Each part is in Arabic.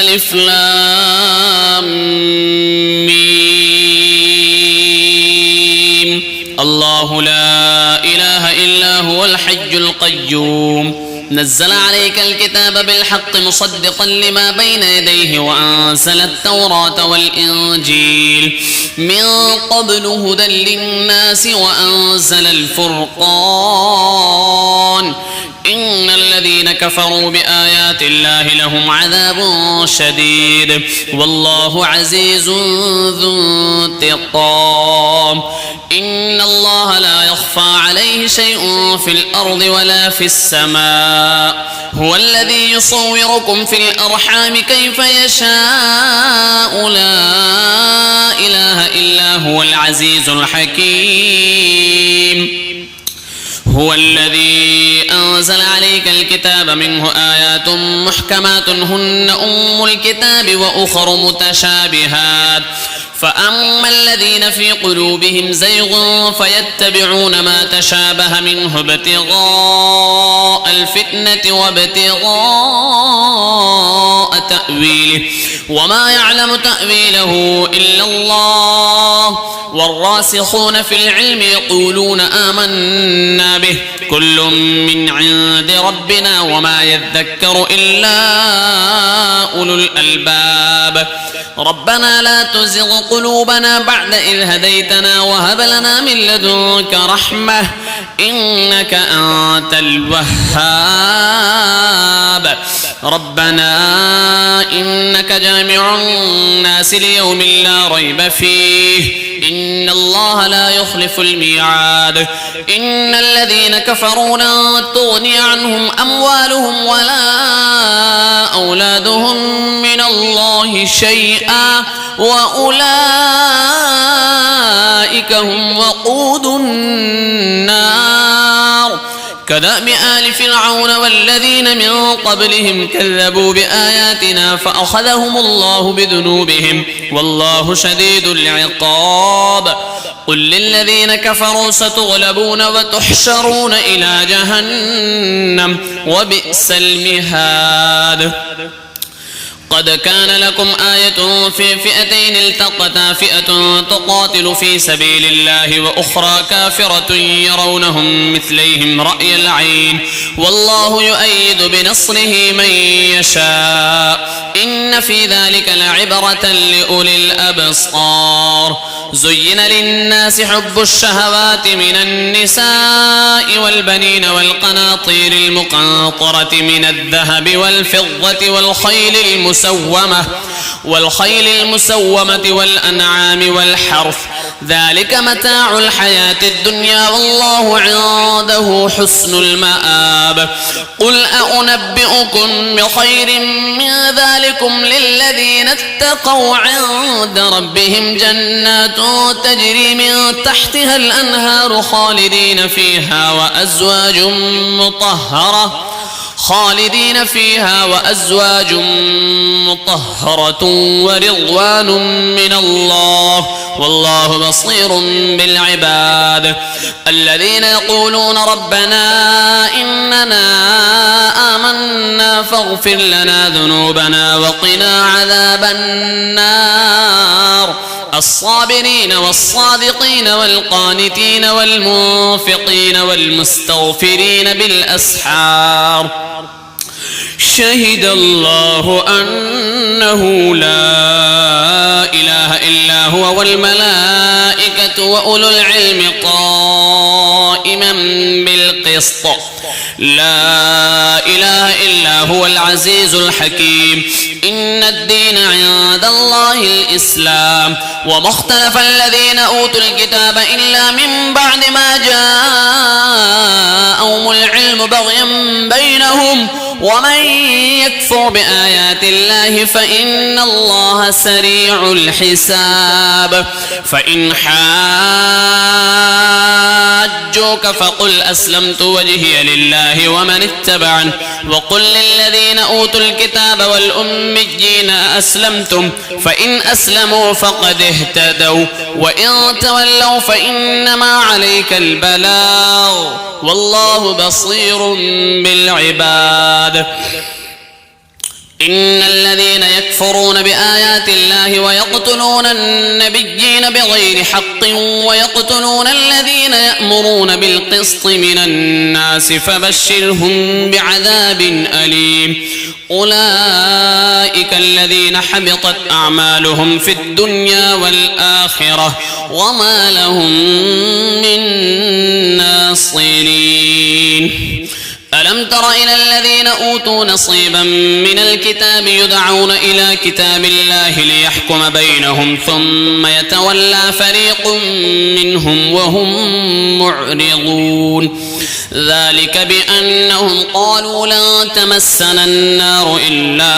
ألف لام ميم. الله لا إله إلا هو الحي القيوم نزل عليك الكتاب بالحق مصدقا لما بين يديه وأنزل التوراة والإنجيل من قبل هدى للناس وأنزل الفرقان إن الذين كفروا بآيات الله لهم عذاب شديد والله عزيز ذو انتقام. إن الله لا يخفى عليه شيء في الأرض ولا في السماء هو الذي يصوركم في الأرحام كيف يشاء لا إله إلا هو العزيز الحكيم. هو الذي أنزل عليك الكتاب منه آيات محكمات هن أم الكتاب وأخر متشابهات فأما الذين في قلوبهم زيغ فيتبعون ما تشابه منه ابتغاء الفتنة وابتغاء تأويله وما يعلم تأويله إلا الله والراسخون في العلم يقولون آمنا به كل من عند ربنا وما يذكر إلا أولو الألباب. ربنا لا تزغ قلوبنا بعد إذ هديتنا وهب لنا من لدنك رحمة إنك أنت الوهاب. ربنا إنك جامع الناس ليوم لا ريب فيه إن الله لا يخلف الميعاد. إن الذين كفروا لن تغني عنهم أموالهم ولا أولادهم من الله شيئا وأولئك هم وقود النار. كدأب آل فرعون والذين من قبلهم كذبوا بآياتنا فأخذهم الله بذنوبهم والله شديد العقاب. قل للذين كفروا ستغلبون وتحشرون إلى جهنم وبئس المهاد. قد كان لكم آية في فئتين التقتا فئة تقاتل في سبيل الله وأخرى كافرة يرونهم مثليهم رأي العين والله يؤيد بنصره من يشاء إن في ذلك لعبرة لأولي الأبصار. زين للناس حب الشهوات من النساء والبنين والقناطير المقنطرة من الذهب والفضة والخيل المسومة والأنعام والحرث ذلك متاع الحياة الدنيا والله عنده حسن المآب. قل أنبئكم بخير من ذلكم للذين اتقوا عند ربهم جنات تجري من تحتها الأنهار خالدين فيها وأزواج مطهرة ورضوان من الله والله بصير بالعباد. الذين يقولون ربنا إننا آمنا فاغفر لنا ذنوبنا وقنا عذاب النار. الصابرين والصادقين والقانتين والمنفقين والمستغفرين بالأسحار. شهد الله أنه لا إله إلا هو والملائكة وأولو العلم قائما بالقسط لا إله إلا هو العزيز الحكيم. إن الدين عند الله الإسلام وما اختلف الذين أوتوا الكتاب إلا من بعد ما جاءهم العلم بغيا بينهم ومن يكفر بآيات الله فإن الله سريع الحساب. فإن حاجوك فقل أسلمت وجهي لله ومن اتبعني وقل للذين أوتوا الكتاب والأميين أسلمتم فإن أسلموا فقد اهتدوا وإن تولوا فإنما عليك البلاغ والله بصير بالعباد. إن الذين يكفرون بآيات الله ويقتلون النبيين بغير حق ويقتلون الذين يأمرون بالقسط من الناس فبشرهم بعذاب أليم أولئك الذين حبطت أعمالهم في الدنيا والآخرة وما لهم من ناصرين ألم تر إلى الذين أوتوا نصيبا من الكتاب يدعون إلى كتاب الله ليحكم بينهم ثم يتولى فريق منهم وهم معرضون ذلك بأنهم قالوا لن تمسنا النار إلا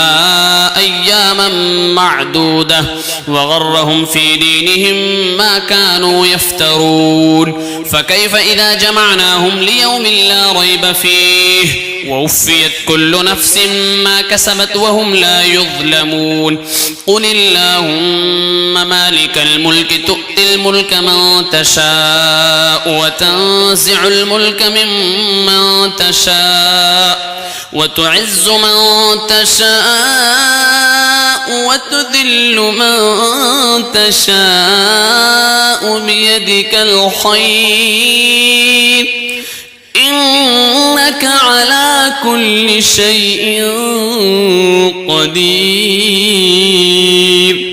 أياما معدودة وغرهم في دينهم ما كانوا يفترون فكيف إذا جمعناهم ليوم لا ريب فيه ووفيت كل نفس ما كسبت وهم لا يظلمون قل اللهم مالك الملك تؤتي الملك من تشاء وتنزع الملك ممن تشاء وتعز من تشاء وتذل من تشاء بيدك الخير إنك على كل شيء قدير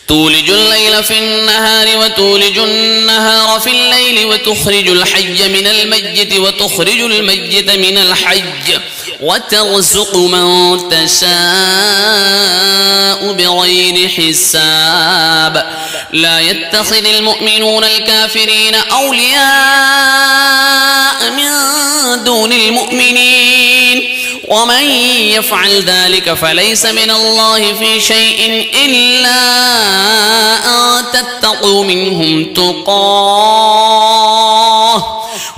تولج الليل في النهار وتولج النهار في الليل وتخرج الحي من الميت وتخرج الميت من الحي وترزق من تشاء بغير حساب لا يتخذ المؤمنون الكافرين أولياء من دون المؤمنين ومن يفعل ذلك فليس من الله في شيء إلا أن تتقوا منهم تقاه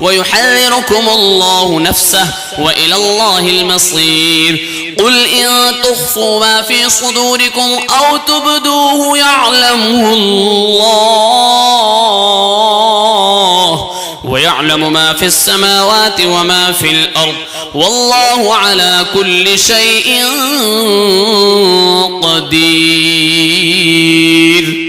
ويحذركم الله نفسه وإلى الله المصير قل إن تخفوا ما في صدوركم أو تبدوه يعلمه الله ويعلم ما في السماوات وما في الأرض والله على كل شيء قدير